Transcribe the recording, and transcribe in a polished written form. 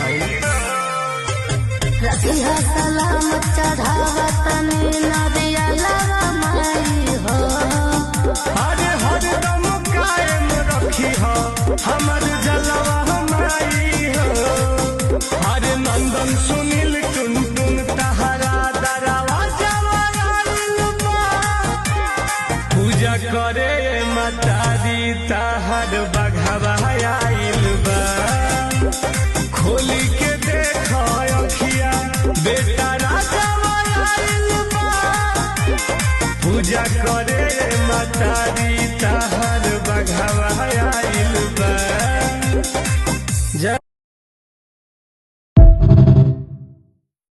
भाई। रखिया सलामत चढ़ावतनी नदिया माई हो। अरे हरदम कायम रखी हो हमर जलवा माई हो। अरे नंदन सुनील टुनटुन तहरा दरवा जवाइल बा। पूजा करे मतारी तहर बघवा आइल बा। खोली के देखो अखिया बेटा राजा आइल बा। पूजा करे मतारी तहर बघवा आइल बा।